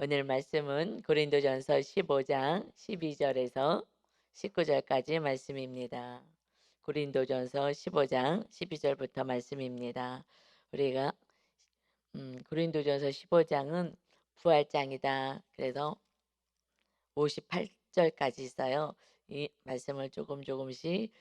오늘 말씀은 고린도전서 15장 12절에서 19절까지 말씀입니다. 고린도전서 15장 12절부터 말씀입니다. 우리가 고린도전서 15장은 부활장이다. 그래서 58절까지 있어요. 이 말씀을 조금씩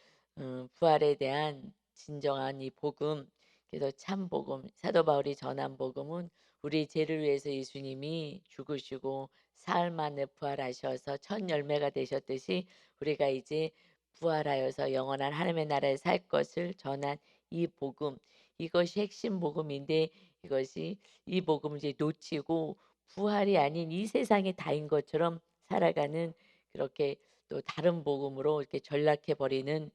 부활에 대한 진정한 이 복음, 그래서 참 복음, 사도 바울이 전한 복음은 우리 죄를 위해서 예수님이 죽으시고 사흘 만에 부활하셔서 첫 열매가 되셨듯이 우리가 이제 부활하여서 영원한 하나님의 나라에 살 것을 전한 이 복음, 이것이 핵심 복음인데, 이것이 이 복음을 이제 놓치고 부활이 아닌 이 세상이 다인 것처럼 살아가는, 그렇게 또 다른 복음으로 이렇게 전락해 버리는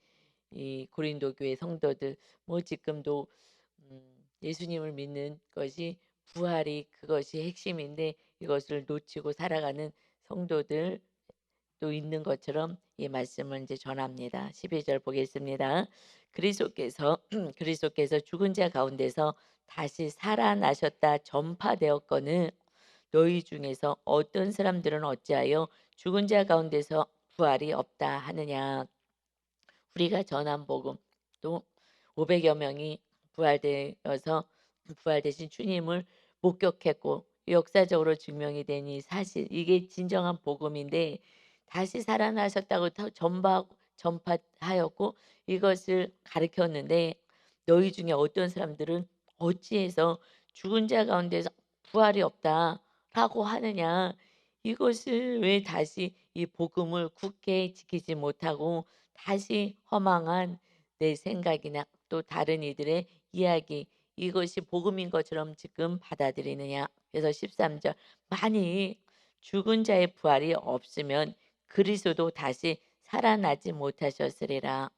이 고린도 교회 성도들, 뭐 지금도 예수님을 믿는 것이, 부활이 그것이 핵심인데 이것을 놓치고 살아가는 성도들 또 있는 것처럼 이 말씀을 이제 전합니다. 12절 보겠습니다. 그리스도께서 그리스도께서 죽은 자 가운데서 다시 살아나셨다 전파되었거늘 너희 중에서 어떤 사람들은 어찌하여 죽은 자 가운데서 부활이 없다 하느냐. 우리가 전한 복음, 또 500여 명이 부활되어서 부활되신 주님을 목격했고 역사적으로 증명이 된 이 사실, 이게 진정한 복음인데 다시 살아나셨다고 전파하였고 이것을 가르쳤는데, 너희 중에 어떤 사람들은 어찌해서 죽은 자 가운데서 부활이 없다라고 하느냐. 이것을 왜 다시 이 복음을 굳게 지키지 못하고 다시 허망한 내 생각이나 또 다른 이들의 이야기, 이것이 복음인 것처럼 지금 받아들이느냐. 그래서 13절, 만일 죽은 자의 부활이 없으면 그리스도도 다시 살아나지 못하셨으리라.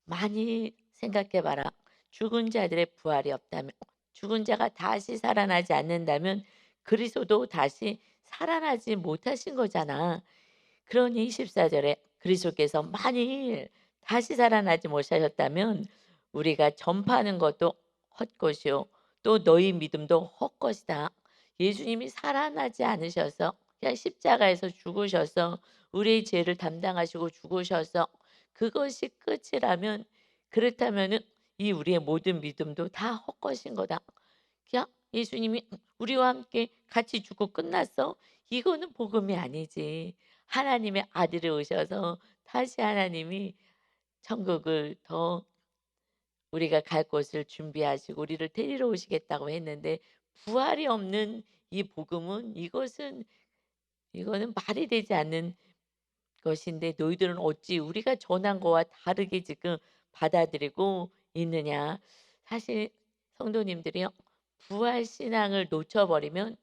많이 생각해 봐라. 죽은 자들의 부활이 없다면, 죽은 자가 다시 살아나지 않는다면 그리스도도 다시 살아나지 못하신 거잖아. 그러니 14절에 그리스도께서 만일 다시 살아나지 못하셨다면 우리가 전파하는 것도 헛것이요 또 너희 믿음도 헛것이다. 예수님이 살아나지 않으셔서 그냥 십자가에서 죽으셔서 우리의 죄를 담당하시고 죽으셔서 그것이 끝이라면, 그렇다면은 이 우리의 모든 믿음도 다 헛것인 거다. 그냥 예수님이 우리와 함께 같이 죽고 끝났어. 이거는 복음이 아니지. 하나님의 아들이 오셔서 다시 하나님이 천국을 더 우리가 갈 곳을 준비하시고 우리를 데리러 오시겠다고 했는데, 부활이 없는 이 복음은, 이거는 말이 되지 않는 것인데 너희들은 어찌 우리가 전한 거와 다르게 지금 받아들이고 있느냐. 사실 성도님들이요, 부활 신앙을 놓쳐버리면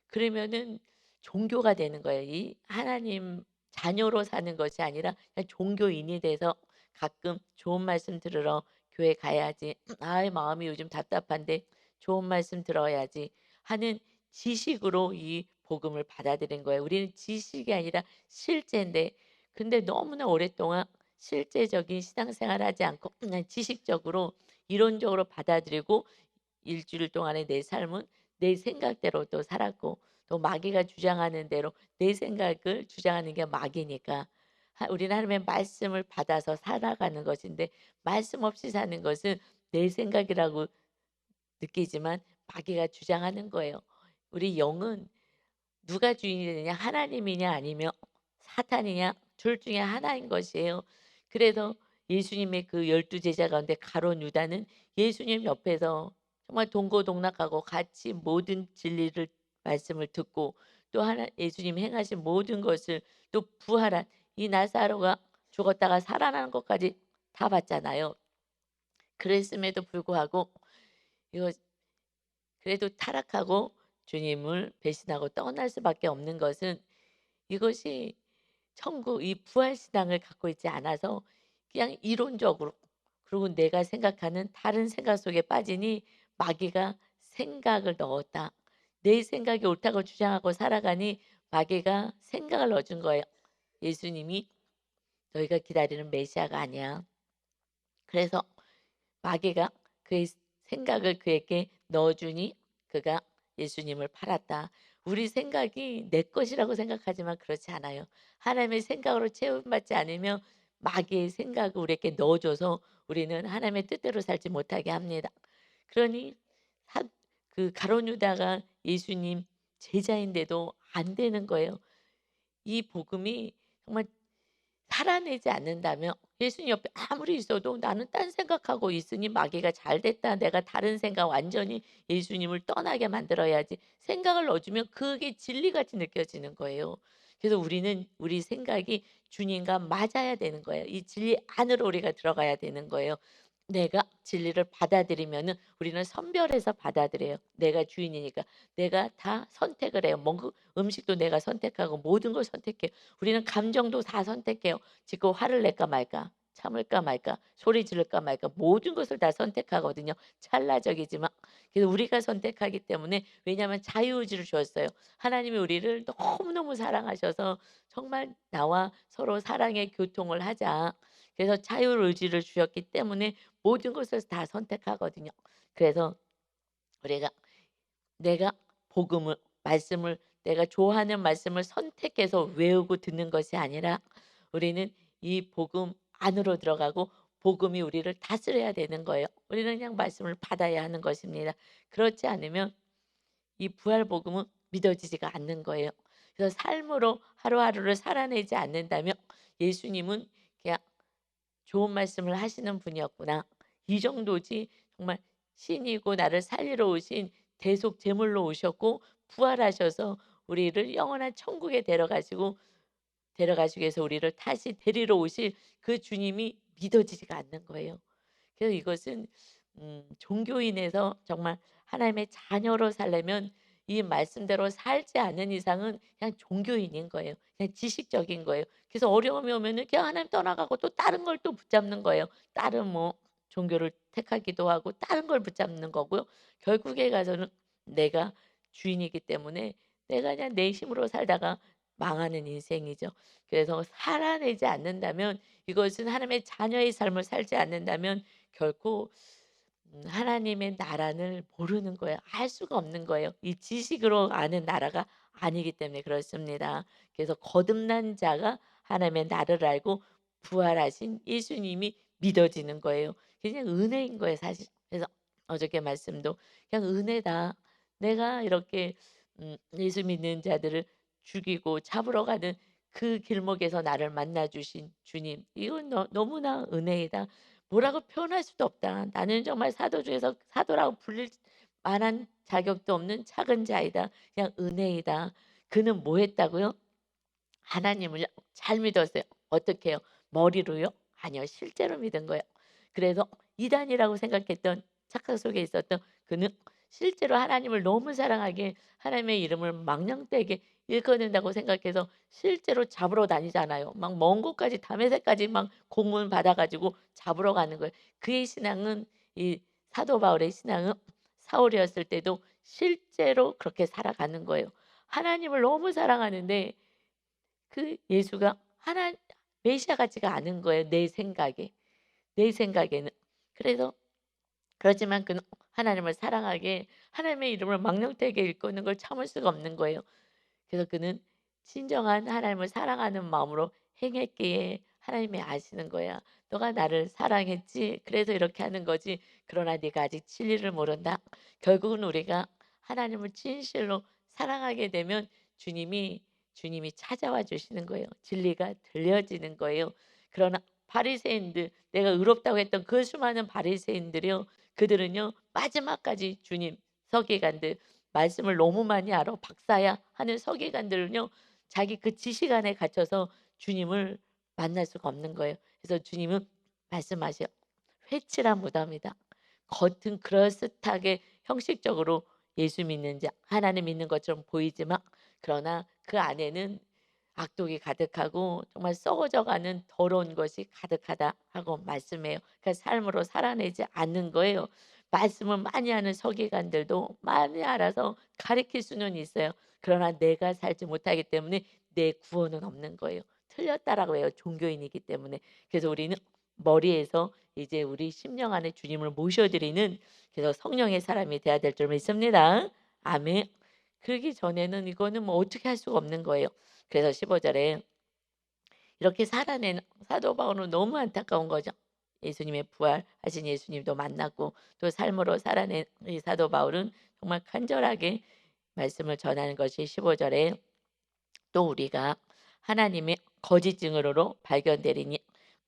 그러면은 종교가 되는 거예요. 이 하나님 자녀로 사는 것이 아니라 그냥 종교인이 돼서 가끔 좋은 말씀 들으러 교회 가야지. 아이 마음이 요즘 답답한데 좋은 말씀 들어야지 하는 지식으로 이 복음을 받아들인 거예요. 우리는 지식이 아니라 실제인데, 근데 너무나 오랫동안 실제적인 신앙생활 하지 않고 그냥 지식적으로 이론적으로 받아들이고 일주일 동안의 내 삶은 내 생각대로 또 살았고, 또 마귀가 주장하는 대로 내 생각을 주장하는 게 마귀니까, 우리는 하나님의 말씀을 받아서 살아가는 것인데 말씀 없이 사는 것은 내 생각이라고 느끼지만 마귀가 주장하는 거예요. 우리 영은 누가 주인이 되느냐, 하나님이냐 아니면 사탄이냐, 둘 중에 하나인 것이에요. 그래서 예수님의 그 12 제자 가운데 가룟 유다는 예수님 옆에서 정말 동고동락하고 같이 모든 진리를 말씀을 듣고 또 하나 예수님 행하신 모든 것을, 또 부활한 이 나사로가 죽었다가 살아나는 것까지 다 봤잖아요. 그랬음에도 불구하고 이거 그래도 타락하고 주님을 배신하고 떠날 수밖에 없는 것은, 이것이 천국 이 부활 신앙을 갖고 있지 않아서 그냥 이론적으로, 그리고 내가 생각하는 다른 생각 속에 빠지니 마귀가 생각을 넣었다. 내 생각이 옳다고 주장하고 살아가니 마귀가 생각을 넣어준 거예요. 예수님이 너희가 기다리는 메시아가 아니야. 그래서 마귀가 그의 생각을 그에게 넣어주니 그가 예수님을 팔았다. 우리 생각이 내 것이라고 생각하지만 그렇지 않아요. 하나님의 생각으로 채움받지 않으면 마귀의 생각을 우리에게 넣어 줘서 우리는 하나님의 뜻대로 살지 못하게 합니다. 그러니 사 그 가룟 유다가 예수님 제자인데도 안 되는 거예요. 이 복음이 정말 살아내지 않는다면 예수님 옆에 아무리 있어도 나는 딴 생각하고 있으니 마귀가 잘 됐다. 내가 다른 생각 완전히 예수님을 떠나게 만들어야지. 생각을 넣어주면 그게 진리같이 느껴지는 거예요. 그래서 우리는 우리 생각이 주님과 맞아야 되는 거예요. 이 진리 안으로 우리가 들어가야 되는 거예요. 내가 진리를 받아들이면은 우리는 선별해서 받아들여요. 내가 주인이니까. 내가 다 선택을 해요. 먹 음식도 내가 선택하고 모든 걸 선택해요. 우리는 감정도 다 선택해요. 지금 화를 낼까 말까, 참을까 말까, 소리 지를까 말까 모든 것을 다 선택하거든요. 찰나적이지만. 그래서 우리가 선택하기 때문에 왜냐하면 자유의지를 주었어요. 하나님이 우리를 너무너무 사랑하셔서 정말 나와 서로 사랑의 교통을 하자. 그래서 자유의지를 주셨기 때문에 모든 것을 다 선택하거든요. 그래서 우리가 내가 복음을 말씀을 내가 좋아하는 말씀을 선택해서 외우고 듣는 것이 아니라 우리는 이 복음 안으로 들어가고 복음이 우리를 다스려야 되는 거예요. 우리는 그냥 말씀을 받아야 하는 것입니다. 그렇지 않으면 이 부활 복음은 믿어지지가 않는 거예요. 그래서 삶으로 하루하루를 살아내지 않는다면 예수님은 그냥 좋은 말씀을 하시는 분이었구나. 이 정도지 정말 신이고 나를 살리러 오신 대속 제물로 오셨고 부활하셔서 우리를 영원한 천국에 데려가시기 위해서 우리를 다시 데리러 오실 그 주님이 믿어지지가 않는 거예요. 그래서 이것은 종교인에서 정말 하나님의 자녀로 살려면 이 말씀대로 살지 않는 이상은 그냥 종교인인 거예요. 그냥 지식적인 거예요. 그래서 어려움이 오면은 그냥 하나님 떠나가고 또 다른 걸 또 붙잡는 거예요. 다른 뭐 종교를 택하기도 하고 다른 걸 붙잡는 거고요. 결국에 가서는 내가 주인이기 때문에 내가 그냥 내 힘으로 살다가 망하는 인생이죠. 그래서 살아내지 않는다면 이것은 하나님의 자녀의 삶을 살지 않는다면 결코 하나님의 나라를 모르는 거예요. 알 수가 없는 거예요. 이 지식으로 아는 나라가 아니기 때문에 그렇습니다. 그래서 거듭난 자가 하나님의 나라를 알고 부활하신 예수님이 믿어지는 거예요. 그냥 은혜인 거예요, 사실. 그래서 어저께 말씀도 그냥 은혜다. 내가 이렇게 예수 믿는 자들을 죽이고 잡으러 가는 그 길목에서 나를 만나 주신 주님. 이건 너무나 은혜이다. 뭐라고 표현할 수도 없다. 나는 정말 사도 중에서 사도라고 불릴 만한 자격도 없는 작은 자이다. 그냥 은혜이다. 그는 뭐 했다고요? 하나님을요 잘 믿었어요. 어떻게 해요? 머리로요? 아니요. 실제로 믿은 거예요. 그래서 이단이라고 생각했던 착각 속에 있었던 그는 실제로 하나님을 너무 사랑하기에 하나님의 이름을 망령되게 일컫는다고 생각해서 실제로 잡으러 다니잖아요. 막 먼 곳까지 다메섹까지 막 공문 받아 가지고 잡으러 가는 거예요. 그의 신앙은 이 사도 바울의 신앙은 사울이었을 때도 실제로 그렇게 살아가는 거예요. 하나님을 너무 사랑하는데 그 예수가 하나 메시아 같지가 않은 거예요, 내 생각에. 내 생각에는. 그래서 그렇지만 그는 하나님을 사랑하기에 하나님의 이름을 망령되게 일컫는 걸 참을 수가 없는 거예요. 그래서 그는 진정한 하나님을 사랑하는 마음으로 행했기에 하나님이 아시는 거야. "너가 나를 사랑했지. 그래서 이렇게 하는 거지. 그러나 네가 아직 진리를 모른다." 결국은 우리가 하나님을 진실로 사랑하게 되면 주님이 찾아와 주시는 거예요. 진리가 들려지는 거예요. 그러나 바리새인들 내가 의롭다고 했던 그 수많은 바리새인들이요. 그들은요. 마지막까지 주님 서기관들 말씀을 너무 많이 알아 박사야 하는 서기관들은요. 자기 그 지식 안에 갇혀서 주님을 만날 수가 없는 거예요. 그래서 주님은 말씀하셔요. "회칠한 무덤이다." 겉은 그럴듯하게 형식적으로 예수 믿는 자, 하나님 믿는 것처럼 보이지만 그러나 그 안에는 악독이 가득하고 정말 썩어져 가는 더러운 것이 가득하다 하고 말씀해요. 그러니까 삶으로 살아내지 않는 거예요. 말씀을 많이 하는 서기관들도 많이 알아서 가르칠 수는 있어요. 그러나 내가 살지 못하기 때문에 내 구원은 없는 거예요. 틀렸다라고 해요. 종교인이기 때문에. 그래서 우리는 머리에서 이제 우리 심령 안에 주님을 모셔드리는 그래서 성령의 사람이 돼야 될 줄 믿습니다. 아멘. 그러기 전에는 이거는 뭐 어떻게 할 수가 없는 거예요. 그래서 15 절에 이렇게 살아낸 사도 바울은 너무 안타까운 거죠. 예수님의 부활하신 예수님도 만났고 또 삶으로 살아낸 이 사도 바울은 정말 간절하게 말씀을 전하는 것이 15 절에 또 우리가 하나님의 거짓 증언으로 발견되리니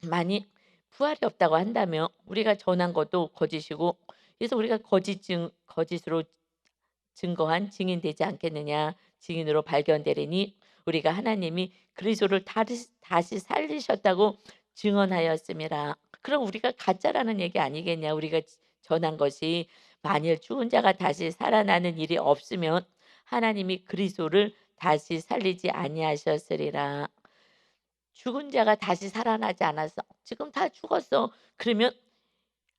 만일 부활이 없다고 한다면 우리가 전한 것도 거짓이고 그래서 우리가 거짓으로 증거한 증인되지 않겠느냐. 증인으로 발견되리니 우리가 하나님이 그리스도를 다시 살리셨다고 증언하였음이라. 그럼 우리가 가짜라는 얘기 아니겠냐. 우리가 전한 것이 만일 죽은 자가 다시 살아나는 일이 없으면 하나님이 그리스도를 다시 살리지 아니하셨으리라. 죽은 자가 다시 살아나지 않았어. 지금 다 죽었어. 그러면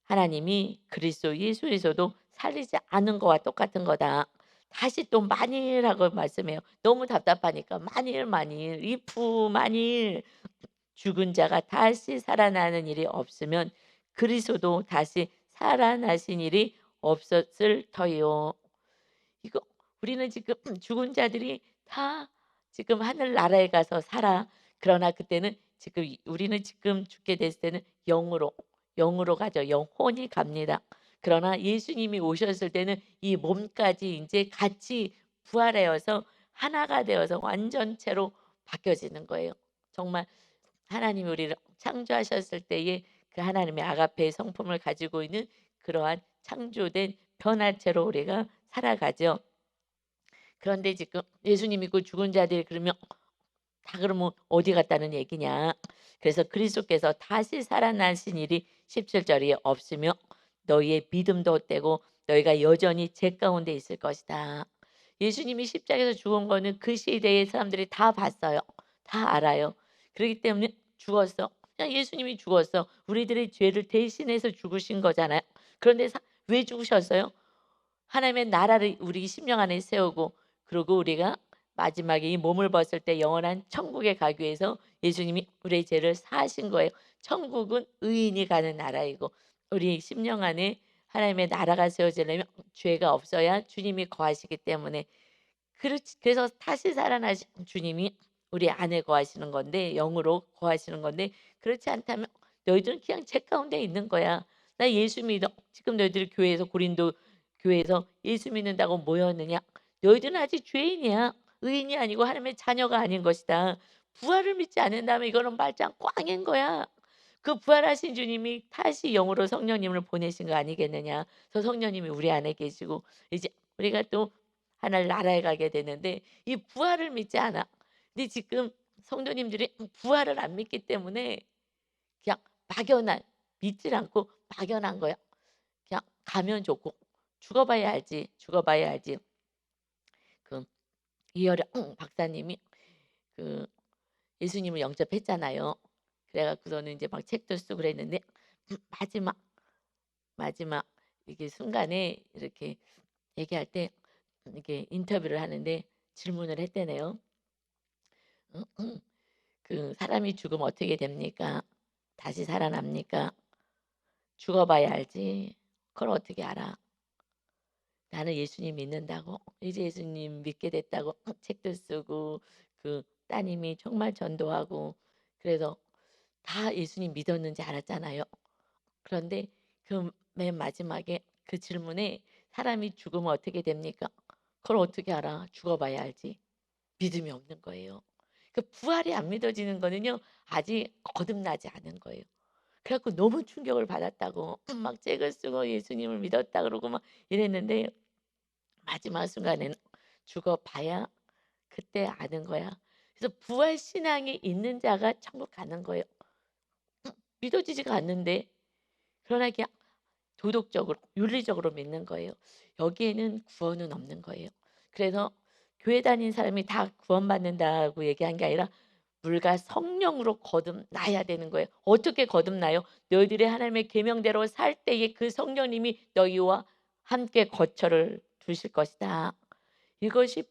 하나님이 그리스도 예수에서도 살리지 않은 거와 똑같은 거다. 다시 또 만일하고 말씀해요. 너무 답답하니까 만일 if 만일 죽은 자가 다시 살아나는 일이 없으면 그리스도도 다시 살아나신 일이 없었을 터요. 이거 우리는 지금 죽은 자들이 다 지금 하늘나라에 가서 살아. 그러나 그때는 지금 우리는 지금 죽게 됐을 때는 영으로 가죠. 영혼이 갑니다. 그러나 예수님이 오셨을 때는 이 몸까지 이제 같이 부활하여서 하나가 되어서 완전체로 바뀌어지는 거예요. 정말 하나님이 우리를 창조하셨을 때에 그 하나님의 아가페의 성품을 가지고 있는 그러한 창조된 변화체로 우리가 살아가죠. 그런데 지금 예수님 믿고 죽은 자들이 그러면 다 그러면 어디 갔다는 얘기냐. 그래서 그리스도께서 다시 살아나신 일이 17 절에 없으며 너희의 믿음도 헛되고 너희가 여전히 죄 가운데 있을 것이다. 예수님이 십자가에서 죽은 거는 그 시대의 사람들이 다 봤어요. 다 알아요. 그렇기 때문에 죽었어. 그냥 예수님이 죽었어. 우리들의 죄를 대신해서 죽으신 거잖아요. 그런데 왜 죽으셨어요? 하나님의 나라를 우리 심령 안에 세우고 그리고 우리가 마지막에 이 몸을 벗을 때 영원한 천국에 가기 위해서 예수님이 우리의 죄를 사하신 거예요. 천국은 의인이 가는 나라이고 우리 심령 안에 하나님의 나라가 세워지려면 죄가 없어야 주님이 거하시기 때문에 그래서 다시 살아나신 주님이 우리 안에 거하시는 건데 영으로 거하시는 건데 그렇지 않다면 너희들은 그냥 죄 가운데 있는 거야. 나 예수 믿어. 지금 너희들이 교회에서 고린도 교회에서 예수 믿는다고 모였느냐? 너희들은 아직 죄인이야. 의인이 아니고 하나님의 자녀가 아닌 것이다. 부활을 믿지 않는다면 이거는 말짱 꽝인 거야. 그 부활하신 주님이 다시 영으로 성령님을 보내신 거 아니겠느냐. 그래서 성령님이 우리 안에 계시고 이제 우리가 또 하늘 나라에 가게 되는데 이 부활을 믿지 않아. 근데 지금 성도님들이 부활을 안 믿기 때문에 그냥 막연한 믿질 않고 막연한 거야. 그냥 가면 좋고 죽어봐야 알지. 죽어봐야 알지. 그 이혈의 박사님이 그 예수님을 영접했잖아요. 그래 갖고서는 이제 막 책도 쓰고 그랬는데 마지막 마지막 이게 순간에 이렇게 얘기할 때 이렇게 인터뷰를 하는데 질문을 했대네요. 그 "사람이 죽으면 어떻게 됩니까? 다시 살아납니까? 죽어봐야 알지. 그걸 어떻게 알아? 나는 예수님 믿는다고 이제 예수님 믿게 됐다고 책도 쓰고 그 따님이 정말 전도하고 그래서 다 예수님 믿었는지 알았잖아요. 그런데 그 맨 마지막에 그 질문에 "사람이 죽으면 어떻게 됩니까?" "그걸 어떻게 알아? 죽어봐야 알지." 믿음이 없는 거예요. 그 부활이 안 믿어지는 거는요. 아직 거듭나지 않은 거예요. 그래 갖고 너무 충격을 받았다고 막 책을 쓰고 예수님을 믿었다 그러고 막 이랬는데 마지막 순간에는 죽어 봐야 그때 아는 거야. 그래서 부활 신앙이 있는 자가 천국 가는 거예요. 믿어지지가 않는데 그러나 그냥 도덕적으로 윤리적으로 믿는 거예요. 여기에는 구원은 없는 거예요. 그래서 교회 다니는 사람이 다 구원받는다고 얘기한 게 아니라 물과 성령으로 거듭나야 되는 거예요. 어떻게 거듭나요? 너희들이 하나님의 계명대로 살 때에 그 성령님이 너희와 함께 거처를 두실 것이다. 이것이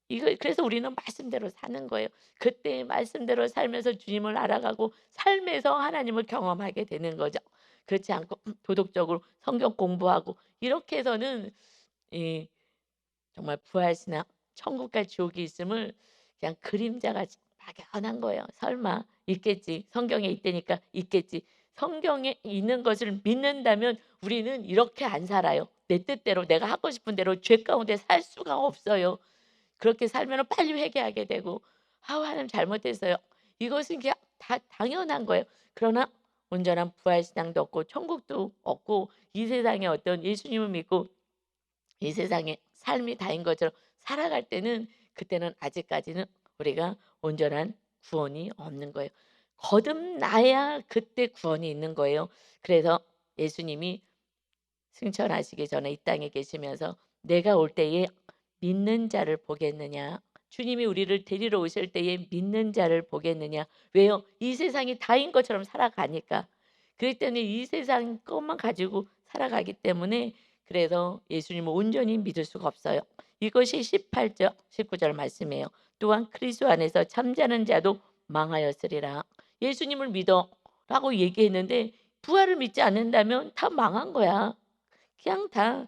이거 그래서 우리는 말씀대로 사는 거예요. 그때 말씀대로 살면서 주님을 알아가고 삶에서 하나님을 경험하게 되는 거죠. 그렇지 않고 도덕적으로 성경 공부하고 이렇게 해서는 이 정말 부활신앙 천국과 지옥이 있음을 그냥 그림자같이 막연한 거예요. '설마 있겠지. 성경에 있다니까 있겠지.' 성경에 있는 것을 믿는다면 우리는 이렇게 안 살아요. 내 뜻대로 내가 하고 싶은 대로 죄 가운데 살 수가 없어요. 그렇게 살면은 빨리 회개하게 되고 '아우 하나님 잘못했어요.' 이것은 그냥 다 당연한 거예요. 그러나 온전한 부활 신앙도 없고 천국도 없고 이 세상에 어떤 예수님을 믿고 이 세상에 삶이 다인 것처럼 살아갈 때는 그때는 아직까지는 우리가 온전한 구원이 없는 거예요. 거듭나야 그때 구원이 있는 거예요. 그래서 예수님이 승천하시기 전에 이 땅에 계시면서 "내가 올 때에 믿는 자를 보겠느냐." 주님이 우리를 데리러 오실 때에 믿는 자를 보겠느냐. 왜요? 이 세상이 다인 것처럼 살아가니까. 그렇기 때문에 이 세상 것만 가지고 살아가기 때문에 그래서 예수님을 온전히 믿을 수가 없어요. 이것이 18절 19절 말씀이에요. "또한 그리스도 안에서 잠자는 자도 망하였으리라." 예수님을 믿어라고 얘기했는데 부활을 믿지 않는다면 다 망한 거야. 그냥 다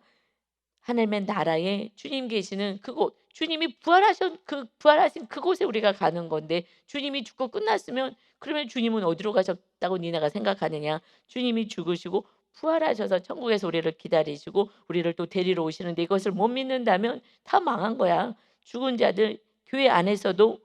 하나님의 나라에 주님 계시는 그곳, 주님이 부활하신 그곳에 우리가 가는 건데 주님이 죽고 끝났으면 그러면 주님은 어디로 가셨다고 니네가 생각하느냐. 주님이 죽으시고 부활하셔서 천국에서 우리를 기다리시고 우리를 또 데리러 오시는데 이것을 못 믿는다면 다 망한 거야. 죽은 자들 교회 안에서도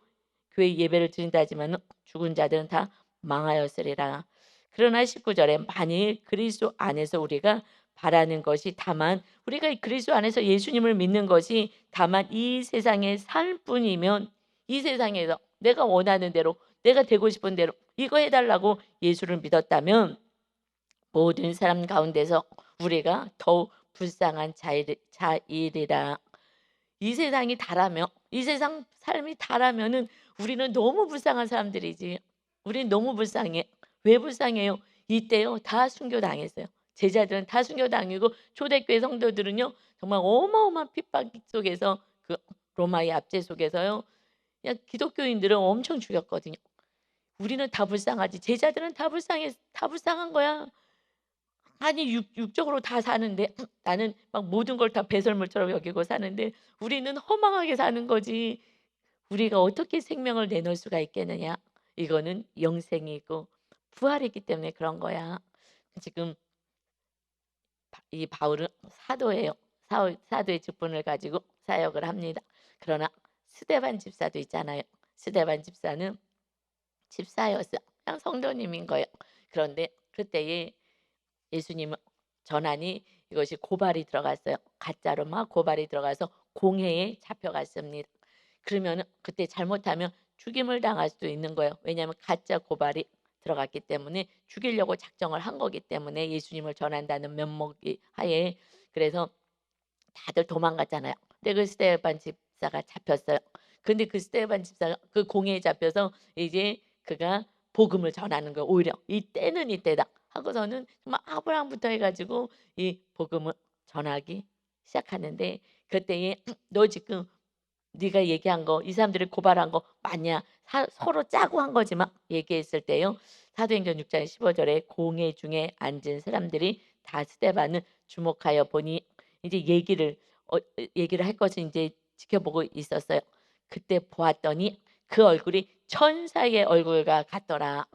교회 예배를 드린다 하지만은 죽은 자들은 다 망하였으리라. 그러나 19절에 만일 그리스도 안에서 우리가 바라는 것이 다만 우리가 이 그리스도 안에서 예수님을 믿는 것이 다만 이 세상의 삶뿐이면 이 세상에서 내가 원하는 대로 내가 되고 싶은 대로 이거 해 달라고 예수를 믿었다면 모든 사람 가운데서 우리가 더욱 불쌍한 자이리라. 이 세상이 다라면 이 세상 삶이 다라면은 우리는 너무 불쌍한 사람들이지. 우린 너무 불쌍해. 왜 불쌍해요? 이때요 다 순교당했어요. 제자들은 다 순교당이고 초대교회 성도들은요 정말 어마어마한 핍박 속에서 그 로마의 압제 속에서요 그냥 기독교인들은 엄청 죽였거든요. 우리는 다 불쌍하지. 제자들은 다 불쌍한 거야. 아니 육적으로 다 사는데 나는 막 모든 걸 다 배설물처럼 여기고 사는데 우리는 허망하게 사는 거지. 우리가 어떻게 생명을 내놓을 수가 있겠느냐. 이거는 영생이고 부활이기 때문에 그런 거야. 지금 이 바울은 사도예요. 사도의 직분을 가지고 사역을 합니다. 그러나 스데반 집사도 있잖아요. 스데반 집사는 집사였어요. 그냥 성도님인 거예요. 그런데 그때에 예수님은 전하니 이것이 고발이 들어갔어요. 가짜로 막 고발이 들어가서 공회에 잡혀갔습니다. 그러면은 그때 잘못하면 죽임을 당할 수도 있는 거예요. 왜냐하면 가짜 고발이 들어갔기 때문에 죽이려고 작정을 한 거기 때문에 예수님을 전한다는 면목이 하에 그래서 다들 도망갔잖아요. 근데 그 스데반 집사가 잡혔어요. 근데 그 스데반 집사가 그 공회에 잡혀서 이제 그가 복음을 전하는 거예요. 오히려 '이때는 이때다.' 하고서는 정말 아브라함부터 해 가지고 이 복음을 전하기 시작하는데 그때에 "너 지금 네가 얘기한 거 이 사람들이 고발한 거 맞냐? 서로 짜고 한 거지." 막 얘기했을 때요. 사도행전 6장 15 절에 공회 중에 앉은 사람들이 다 스데반을 주목하여 보니 이제 얘기를 할 것을 인제 지켜보고 있었어요. 그때 보았더니 그 얼굴이 천사의 얼굴과 같더라.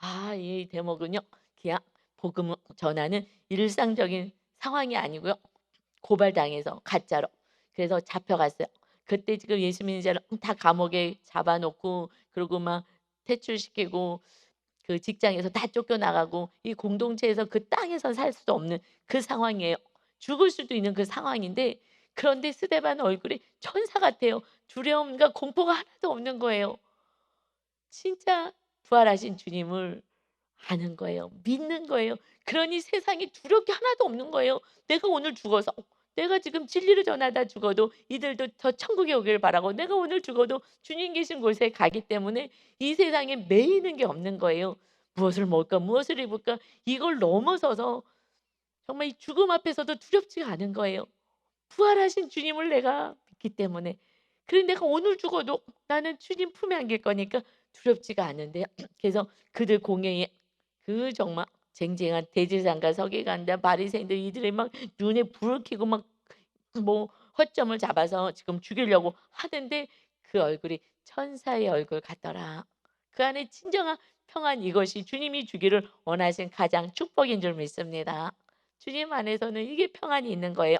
아 이 대목은요. 그냥 복음을 전하는 일상적인 상황이 아니고요. 고발당해서 가짜로. 그래서 잡혀갔어요. 그때 지금 예수 믿는 자를 다 감옥에 잡아 놓고 그리고 막 퇴출시키고 그 직장에서 다 쫓겨나가고 이 공동체에서 그 땅에서 살 수도 없는 그 상황이에요. 죽을 수도 있는 그 상황인데 그런데 스데반 얼굴이 천사 같아요. 두려움과 공포가 하나도 없는 거예요. 진짜 부활하신 주님을 아는 거예요. 믿는 거예요. 그러니 세상에 두려울 게 하나도 없는 거예요. 내가 오늘 죽어서 내가 지금 진리를 전하다 죽어도 이들도 저 천국에 오기를 바라고 내가 오늘 죽어도 주님 계신 곳에 가기 때문에 이 세상에 매이는 게 없는 거예요. 무엇을 먹을까? 무엇을 입을까? 이걸 넘어서서 정말 이 죽음 앞에서도 두렵지가 않은 거예요. 부활하신 주님을 내가 믿기 때문에. 그래 내가 오늘 죽어도 나는 주님 품에 안길 거니까 두렵지가 않은데요. 그래서 그들 공회에 그 정말 쟁쟁한 대제사장과 서기관들 바리새인들 이들이 막 눈에 불을 켜고 막 뭐 허점을 잡아서 지금 죽이려고 하는데 그 얼굴이 천사의 얼굴 같더라. 그 안에 진정한 평안, 이것이 주님이 주기를 원하신 가장 축복인 줄 믿습니다. 주님 안에서는 이게 평안이 있는 거예요.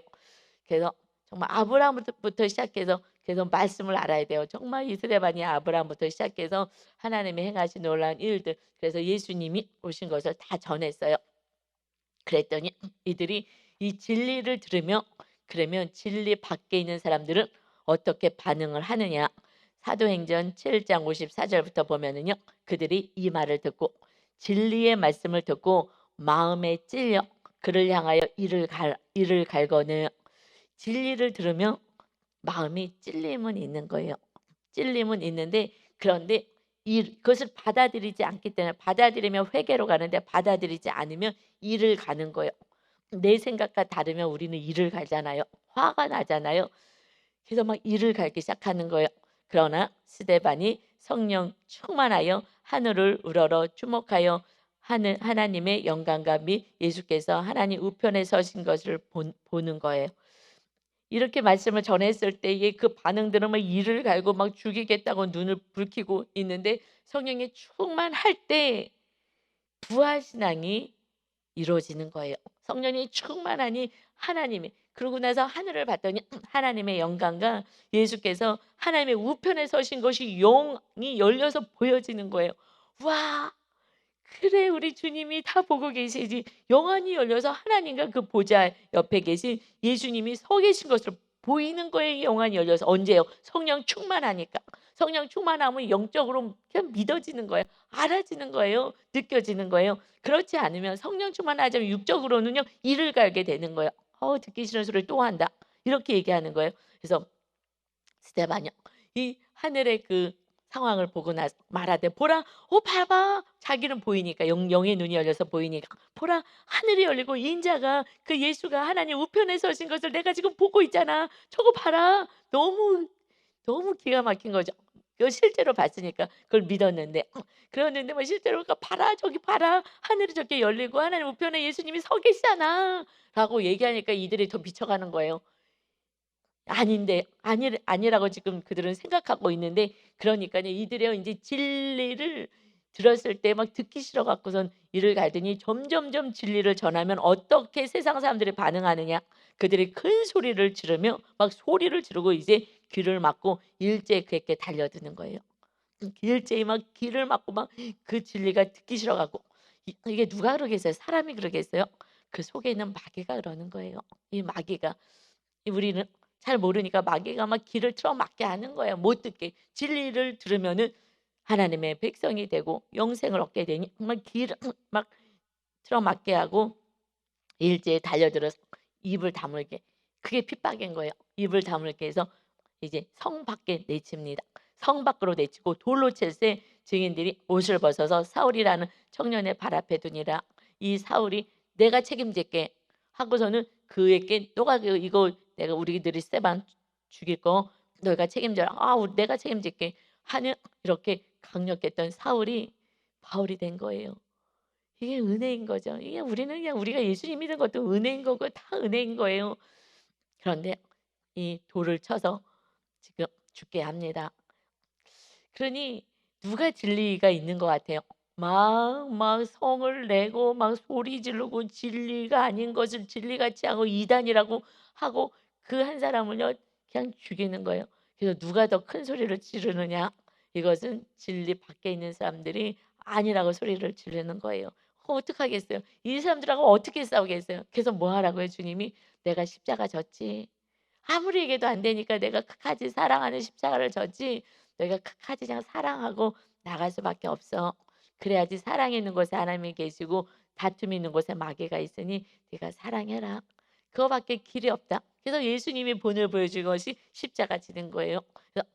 그래서 정말 아브라함부터 시작해서 계속 말씀을 알아야 돼요. 정말 이스라엘이 아브라함부터 시작해서 하나님이 행하신 놀라운 일들, 그래서 예수님이 오신 것을 다 전했어요. 그랬더니 이들이 이 진리를 들으며, 그러면 진리 밖에 있는 사람들은 어떻게 반응을 하느냐. 사도행전 7장 54절부터 보면은요. 그들이 이 말을 듣고 진리의 말씀을 듣고 마음에 찔려 그를 향하여 이를 갈거늘. 진리를 들으면 마음이 찔림은 있는 거예요. 찔림은 있는데, 그런데 그것을 받아들이지 않기 때문에, 받아들이면 회개로 가는데 받아들이지 않으면 이를 가는 거예요. 내 생각과 다르면 우리는 이를 갈잖아요. 화가 나잖아요. 그래서 막 이를 갈기 시작하는 거예요. 그러나 스데반이 성령 충만하여 하늘을 우러러 주목하여 하나님의 영광과 및 예수께서 하나님 우편에 서신 것을 보는 거예요. 이렇게 말씀을 전했을 때의 그 반응들은 막 이를 갈고 막 죽이겠다고 눈을 붉히고 있는데, 성령이 충만할 때 부활 신앙이 이루어지는 거예요. 성령이 충만하니 하나님이, 그러고 나서 하늘을 봤더니 하나님의 영광과 예수께서 하나님의 우편에 서신 것이 영이 열려서 보여지는 거예요. 와, 그래, 우리 주님이 다 보고 계시지. 영안이 열려서 하나님과 그 보좌 옆에 계신 예수님이 서 계신 것으로 보이는 거예요. 영안이 열려서. 언제요? 성령 충만하니까. 성령 충만하면 영적으로 그냥 믿어지는 거예요. 알아지는 거예요. 느껴지는 거예요. 그렇지 않으면, 성령 충만하지 않으면 육적으로는요 이를 갈게 되는 거예요. 듣기 싫은 소리를 또 한다, 이렇게 얘기하는 거예요. 그래서 스데반이요, 이 하늘의 그 상황을 보고 나서 말하되, 보라, 봐봐. 자기는 보이니까, 영의 눈이 열려서 보이니까, 보라, 하늘이 열리고 인자가, 그 예수가 하나님 우편에 서신 것을 내가 지금 보고 있잖아. 저거 봐라. 너무 너무 기가 막힌 거죠. 그 실제로 봤으니까 그걸 믿었는데, 그러는데 뭐 실제로 그러니까 "봐라, 저기 봐라. 하늘이 저렇게 열리고 하나님 우편에 예수님이 서 계시잖아."라고 얘기하니까 이들이 더 미쳐가는 거예요. 아닌데, 아니라고 지금 그들은 생각하고 있는데, 그러니까요 이들의 인제 진리를 들었을 때 막 듣기 싫어 갖고선 이를 갈더니, 점점점 진리를 전하면 어떻게 세상 사람들이 반응하느냐. 그들이 큰 소리를 지르며 막 소리를 지르고 이제 귀를 막고 일제히 그에게 달려드는 거예요. 일제히 막 귀를 막고 막 그 진리가 듣기 싫어 갖고. 이게 누가 그러겠어요? 사람이 그러겠어요? 그 속에 있는 마귀가 그러는 거예요. 이 마귀가. 우리는 잘 모르니까 마귀가 막 귀를 틀어막게 하는 거예요. 못 듣게. 진리를 들으면은 하나님의 백성이 되고 영생을 얻게 되니 정말 귀를 막 틀어막게 하고 일제에 달려들어서 입을 다물게. 그게 핍박인 거예요. 입을 다물게 해서 이제 성 밖에 내칩니다. 성 밖으로 내치고 돌로 칠세 증인들이 옷을 벗어서 사울이라는 청년의 발 앞에 두니라. 이 사울이 "내가 책임질게." 하고서는 그에게 "너가 이거 내가 우리들이 스데반 죽일 거 너희가 책임져라." "내가 책임질게." 하는, 이렇게 강력했던 사울이 바울이 된 거예요. 이게 은혜인 거죠. 이게 우리는 그냥 우리가 예수님 믿는 것도 은혜인 거고 다 은혜인 거예요. 그런데 이 돌을 쳐서 지금 죽게 합니다. 그러니 누가 진리가 있는 것 같아요? 막 성을 내고 막 소리 지르고 진리가 아닌 것을 진리같이 하고 이단이라고 하고 그 한 사람을요 그냥 죽이는 거예요. 그래서 누가 더 큰 소리를 지르느냐? 이것은 진리 밖에 있는 사람들이 아니라고 소리를 지르는 거예요. 어떡하겠어요? 이 사람들하고 어떻게 싸우겠어요? 그래서 뭐 하라고요, 주님이? "내가 십자가 졌지." 아무리 얘기해도 안 되니까 "내가 끝까지 사랑하는 십자가를 졌지." 너희가 끝까지 그냥 사랑하고 나갈 수밖에 없어. 그래야지 사랑이 있는 곳에 하나님이 계시고 다툼이 있는 곳에 마귀가 있으니 네가 사랑해라. 그거밖에 길이 없다. 그래서 예수님이 본을 보여준 것이 십자가 지는 거예요. 그래서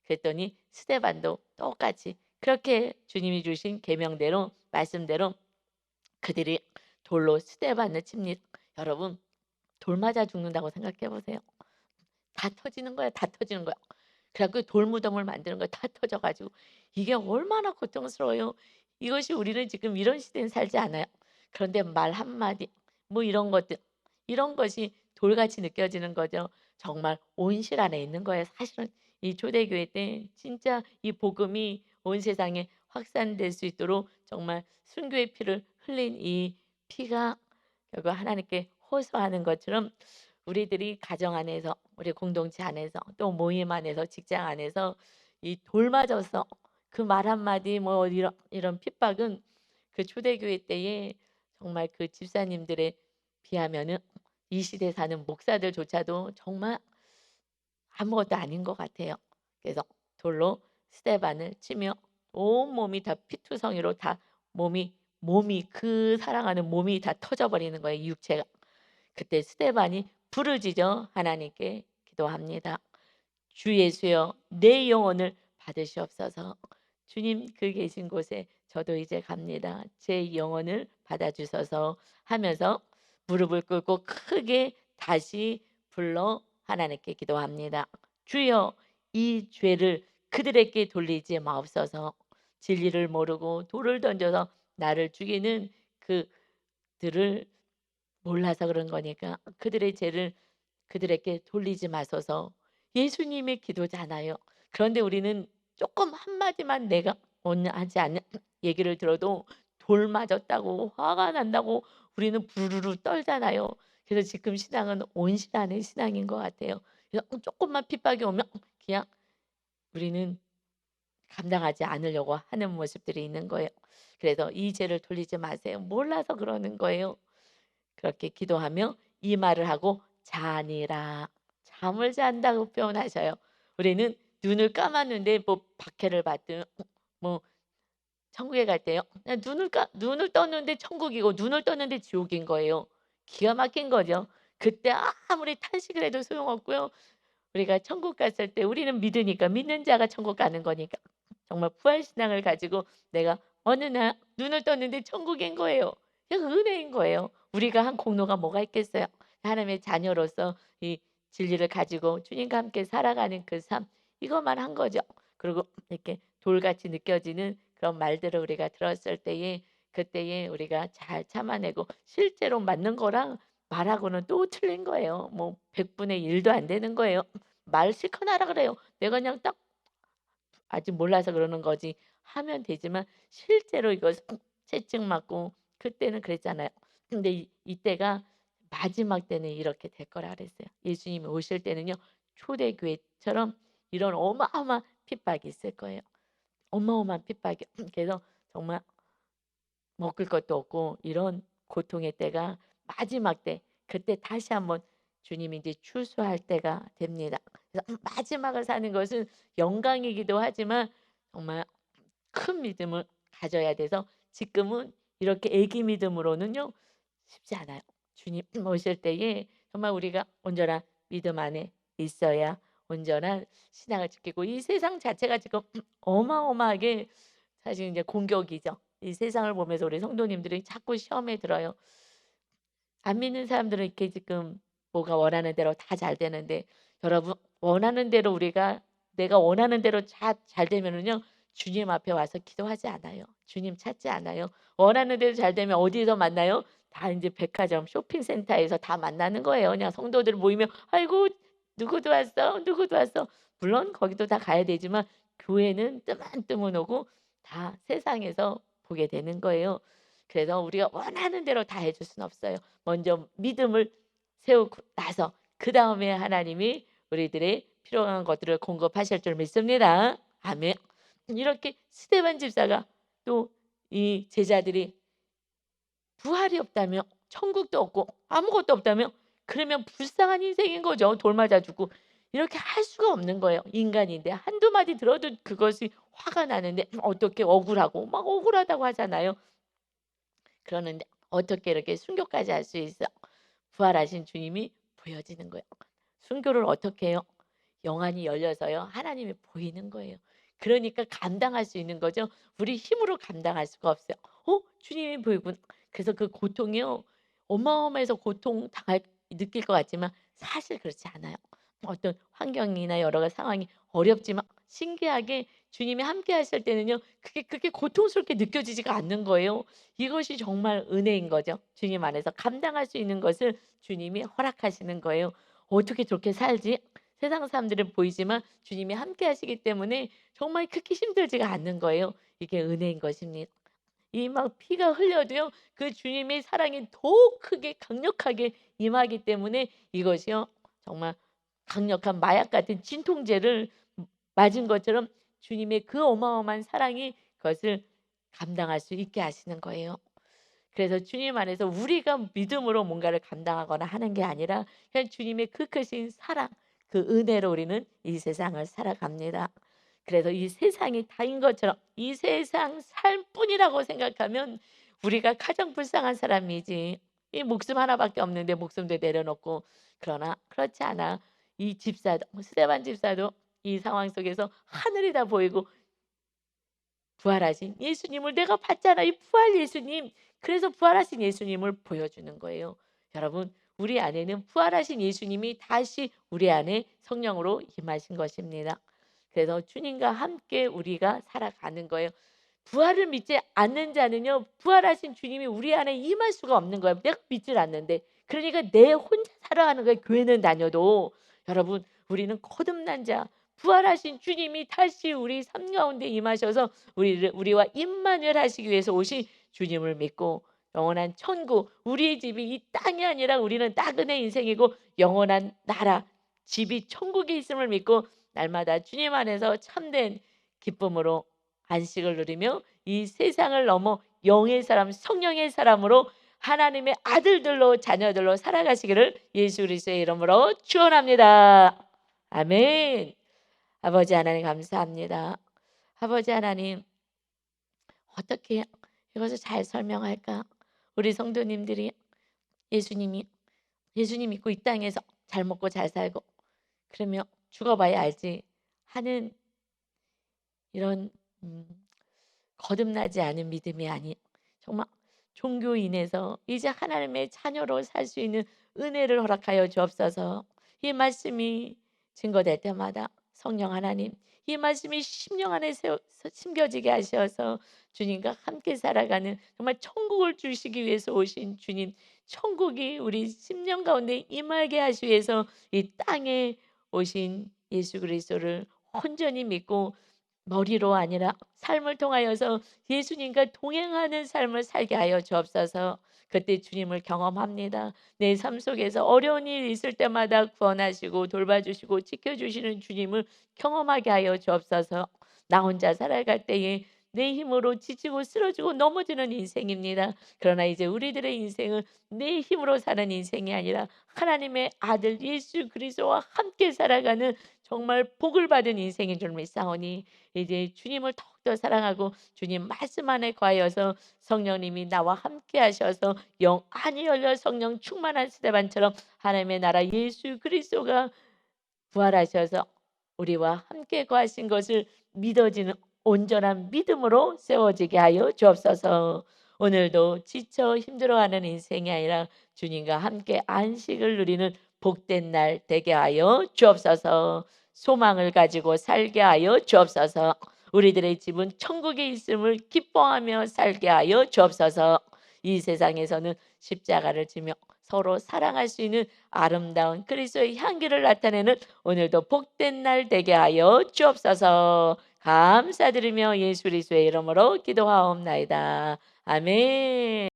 그랬더니 스데반도 똑같이 그렇게 주님이 주신 계명대로, 말씀대로 그들이 돌로 스데반을 칩니다. 여러분, 돌 맞아 죽는다고 생각해 보세요. 다 터지는 거야, 다 터지는 거야. 그래 갖고 돌무덤을 만드는 거야. 다 터져 가지고. 이게 얼마나 고통스러워요. 이것이, 우리는 지금 이런 시대에 살지 않아요. 그런데 말 한마디 뭐 이런 것들, 이런 것이 돌같이 느껴지는 거죠. 정말 온실 안에 있는 거예요. 사실은 이 초대교회 때 진짜 이 복음이 온 세상에 확산될 수 있도록 정말 순교의 피를 흘린 이 피가 결국 하나님께 호소하는 것처럼 우리들이 가정 안에서 우리 공동체 안에서 또 모임 안에서 직장 안에서 이 돌 맞아서 그 말 한마디 뭐 이런 핍박은 그 초대교회 때에 정말 그 집사님들에 비하면은 이 시대 사는 목사들조차도 정말 아무것도 아닌 것 같아요. 그래서 돌로 스테반을 치며 온몸이 다 피투성이로 다 몸이 그 사랑하는 몸이 다 터져 버리는 거예요, 육체가. 그때 스테반이 부르짖어 하나님께 기도합니다. "주 예수여 내 영혼을 받으시옵소서. 주님 그 계신 곳에 저도 이제 갑니다. 제 영혼을 받아 주소서." 하면서 무릎을 꿇고 크게 다시 불러 하나님께 기도합니다. "주여 이 죄를 그들에게 돌리지 마옵소서. 진리를 모르고 돌을 던져서 나를 죽이는 그들을 몰라서 그런 거니까 그들의 죄를 그들에게 돌리지 마소서." 예수님의 기도잖아요. 그런데 우리는 조금 한마디만 내가 하지 않는 얘기를 들어도 돌 맞았다고 화가 난다고 우리는 부르르 떨잖아요. 그래서 지금 신앙은 온실하는 신앙인 것 같아요. 그래서 조금만 핍박이 오면 그냥 우리는 감당하지 않으려고 하는 모습들이 있는 거예요. 그래서 "이 죄를 돌리지 마세요." 몰라서 그러는 거예요. 그렇게 기도하며 이 말을 하고 자니라. 잠을 잔다고 표현하셔요. 우리는 눈을 감았는데 뭐 박해를 받든 뭐 천국에 갈 때요. 그냥 눈을 떴는데 천국이고 눈을 떴는데 지옥인 거예요. 기가 막힌 거죠. 그때 아무리 탄식을 해도 소용없고요. 우리가 천국 갔을 때 우리는 믿으니까 믿는 자가 천국 가는 거니까 정말 부활 신앙을 가지고 내가 어느 날 눈을 떴는데 천국인 거예요. 그냥 은혜인 거예요. 우리가 한 공로가 뭐가 있겠어요. 하나님의 자녀로서 이 진리를 가지고 주님과 함께 살아가는 그 삶 이것만 한 거죠. 그리고 이렇게 돌같이 느껴지는 그런 말들을 우리가 들었을 때에 그때에 우리가 잘 참아내고 실제로 맞는 거랑 말하고는 또 틀린 거예요. 뭐 100분의 1도 안 되는 거예요. 말 실컷 하라 그래요. 내가 그냥 딱 아직 몰라서 그러는 거지 하면 되지만 실제로 이것을 채찍 맞고 그때는 그랬잖아요. 근데 이때가 마지막 때는 이렇게 될 거라 그랬어요. 예수님이 오실 때는요. 초대교회처럼 이런 어마어마한 핍박이 있을 거예요. 어마어마한 핍박이. 그래서 정말 먹을 것도 없고 이런 고통의 때가 마지막 때 그때 다시 한번 주님이 이제 추수할 때가 됩니다. 그래서 마지막을 사는 것은 영광이기도 하지만 정말 큰 믿음을 가져야 돼서 지금은 이렇게 애기 믿음으로는요 쉽지 않아요. 주님 오실 때에 정말 우리가 온전한 믿음 안에 있어야 온전한 신앙을 지키고 이 세상 자체가 지금 어마어마하게 사실 이제 공격이죠. 이 세상을 보면서 우리 성도님들이 자꾸 시험에 들어요. 안 믿는 사람들은 이렇게 지금 뭐가 원하는 대로 다 잘 되는데 여러분 원하는 대로 우리가 내가 원하는 대로 잘 되면은요 주님 앞에 와서 기도하지 않아요. 주님 찾지 않아요. 원하는 대로 잘 되면 어디서 만나요? 다 인제 백화점 쇼핑센터에서 다 만나는 거예요. 그냥 성도들 모이면 "아이고 누구도 왔어. 누구도 왔어." 물론 거기도 다 가야 되지만 교회는 뜨문뜨문 오고 다 세상에서 보게 되는 거예요. 그래서 우리가 원하는 대로 다 해줄 수는 없어요. 먼저 믿음을 세우고 나서 그다음에 하나님이 우리들의 필요한 것들을 공급하실 줄 믿습니다. 아멘. 이렇게 스데반 집사가 또 이 제자들이 부활이 없다며 천국도 없고 아무것도 없다며 그러면 불쌍한 인생인 거죠. 돌 맞아 죽고 이렇게 할 수가 없는 거예요. 인간인데 한두 마디 들어도 그것이 화가 나는데 어떻게 억울하고 막 억울하다고 하잖아요. 그러는데 어떻게 이렇게 순교까지 할 수 있어? 부활하신 주님이 보여지는 거예요. 순교를 어떻게 해요? 영안이 열려서요. 하나님이 보이는 거예요. 그러니까 감당할 수 있는 거죠. 우리 힘으로 감당할 수가 없어요. 주님이 보이구나. 그래서 그 고통이요. 어마어마해서 고통 당할 느낄 것 같지만 사실 그렇지 않아요. 어떤 환경이나 여러 가지 상황이 어렵지만 신기하게 주님이 함께 하실 때는요. 그게 그렇게 고통스럽게 느껴지지가 않는 거예요. 이것이 정말 은혜인 거죠. 주님 안에서 감당할 수 있는 것을 주님이 허락하시는 거예요. 어떻게 저렇게 살지? 세상 사람들은 보이지만 주님이 함께 하시기 때문에 정말 그렇게 힘들지가 않는 거예요. 이게 은혜인 것입니다. 이 막 피가 흘려도요. 그 주님의 사랑이 더 크게 강력하게 임하기 때문에 이것이요. 정말 강력한 마약 같은 진통제를 맞은 것처럼 주님의 그 어마어마한 사랑이 그것을 감당할 수 있게 하시는 거예요. 그래서 주님 안에서 우리가 믿음으로 뭔가를 감당하거나 하는 게 아니라 그냥 주님의 그 크신 사랑, 그 은혜로 우리는 이 세상을 살아갑니다. 그래서 이 세상이 다인 것처럼 이 세상 삶뿐이라고 생각하면 우리가 가장 불쌍한 사람이지. 이 목숨 하나밖에 없는데 목숨도 내려놓고, 그러나 그렇지 않아. 이 집사도, 스데반 집사도 이 상황 속에서 하늘이 다 보이고 부활하신 예수님을 내가 봤잖아. 이 부활 예수님. 그래서 부활하신 예수님을 보여주는 거예요. 여러분, 우리 안에는 부활하신 예수님이 다시 우리 안에 성령으로 임하신 것입니다. 그래서 주님과 함께 우리가 살아가는 거예요. 부활을 믿지 않는 자는요, 부활하신 주님이 우리 안에 임할 수가 없는 거예요. 내가 믿질 않는데. 그러니까 내 혼자 살아가는 거예요. 교회는 다녀도. 여러분, 우리는 거듭난 자, 부활하신 주님이 다시 우리 삶 가운데 임하셔서 우리와 임만을 하시기 위해서 오신 주님을 믿고 영원한 천국, 우리의 집이 이 땅이 아니라 우리는 나그네 인생이고 영원한 나라, 집이 천국에 있음을 믿고 날마다 주님 안에서 참된 기쁨으로 안식을 누리며 이 세상을 넘어 영의 사람, 성령의 사람으로 하나님의 아들들로, 자녀들로 살아가시기를 예수 그리스도의 이름으로 축원합니다. 아멘. 아버지 하나님 감사합니다. 아버지 하나님, 어떻게 이것을 잘 설명할까? 우리 성도님들이 예수님이 예수님 믿고 이 땅에서 잘 먹고 잘 살고 그러면 죽어봐야 알지 하는 이런 거듭나지 않은 믿음이 아닌 정말 종교인에서 이제 하나님의 자녀로 살 수 있는 은혜를 허락하여 주옵소서. 이 말씀이 증거될 때마다 성령 하나님, 이 말씀이 심령 안에 심겨지게 하셔서 주님과 함께 살아가는 정말 천국을 주시기 위해서 오신 주님, 천국이 우리 심령 가운데 임하게 하시기 위해서 이 땅에 오신 예수 그리스도를 온전히 믿고 머리로 아니라 삶을 통하여서 예수님과 동행하는 삶을 살게 하여 주옵소서. 그때 주님을 경험합니다. 내 삶 속에서 어려운 일이 있을 때마다 구원하시고 돌봐주시고 지켜주시는 주님을 경험하게 하여 주옵소서. 나 혼자 살아갈 때에 내 힘으로 지치고 쓰러지고 넘어지는 인생입니다. 그러나 이제 우리들의 인생은 내 힘으로 사는 인생이 아니라 하나님의 아들 예수 그리스도와 함께 살아가는 정말 복을 받은 인생인 줄 믿사오니 이제 주님을 더욱더 사랑하고 주님 말씀 안에 거하여서 성령님이 나와 함께 하셔서 영 안이 열려 성령 충만한 스데반처럼 하나님의 나라 예수 그리스도가 부활하셔서 우리와 함께 거하신 것을 믿어지는 온전한 믿음으로 세워지게 하여 주옵소서. 오늘도 지쳐 힘들어하는 인생이 아니라 주님과 함께 안식을 누리는 복된 날 되게 하여 주옵소서. 소망을 가지고 살게 하여 주옵소서. 우리들의 집은 천국에 있음을 기뻐하며 살게 하여 주옵소서. 이 세상에서는 십자가를 지며 서로 사랑할 수 있는 아름다운 그리스도의 향기를 나타내는 오늘도 복된 날 되게 하여 주옵소서. 감사드리며 예수 그리스도의 이름으로 기도하옵나이다. 아멘.